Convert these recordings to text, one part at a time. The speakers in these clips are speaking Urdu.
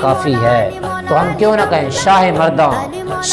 کافی ہے۔ تو ہم کیوں نہ کہیں شاہ مرداں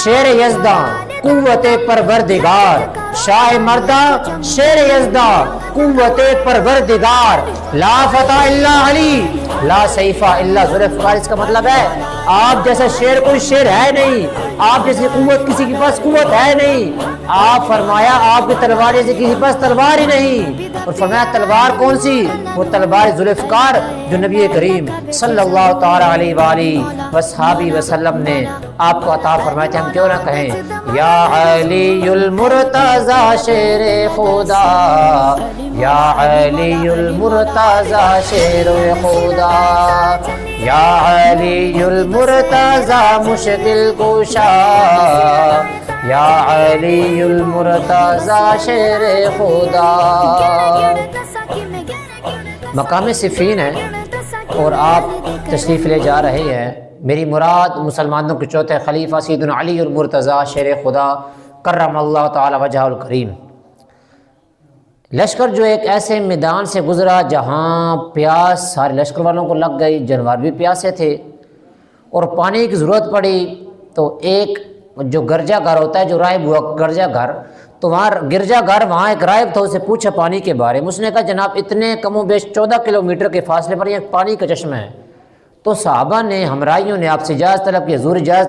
شیر یزداں قوت پروردگار، شاہ مرداں شیر یزداں قوت پروردگار، لا فتح الا علی لا سیف الا ذوالفقار۔ اس کا مطلب ہے آپ جیسا شیر کوئی شیر ہے نہیں، آپ جیسی قوت کسی کے پاس قوت ہے نہیں۔ آپ فرمایا آپ کی تلوار جیسے کسی کے پاس تلوار ہی نہیں، اور فرمایا تلوار کون سی؟ وہ تلوار ذوالفقار جو نبی کریم صلی اللہ تعالی علیہ وآلہ وصحابہ وسلم نے آپ کو عطا فرمائے تھے۔ ہم کیوں نہ کہیں یا علی المرتضی شیر خدا، یا علی المرتضی شیر خدا، یا علی المرتضی مشکل کشا، یا علی المرتضی شیر خدا۔ مقام صفین ہے اور آپ تشریف لے جا رہے ہیں۔ میری مراد مسلمانوں کے چوتھے خلیفہ سیدنا علی المرتضی شیر خدا کرم اللہ تعالی وجہ الکریم۔ لشکر جو ایک ایسے میدان سے گزرا جہاں پیاس سارے لشکر والوں کو لگ گئی، جانور بھی پیاسے تھے اور پانی کی ضرورت پڑی۔ تو ایک جو گرجا گھر ہوتا ہے، جو راہب ہوا گرجا گھر، تو وہاں گرجا گھر وہاں ایک راہب تھا، اسے پوچھا پانی کے بارے میں۔ اس نے کہا جناب اتنے کم و بیش 14 کلومیٹر کے فاصلے پر یہ پانی کا چشمہ ہے۔ تو صحابہ نے ہمراہیوں نے آپ سے اجازت طلب کی، حضور اجازت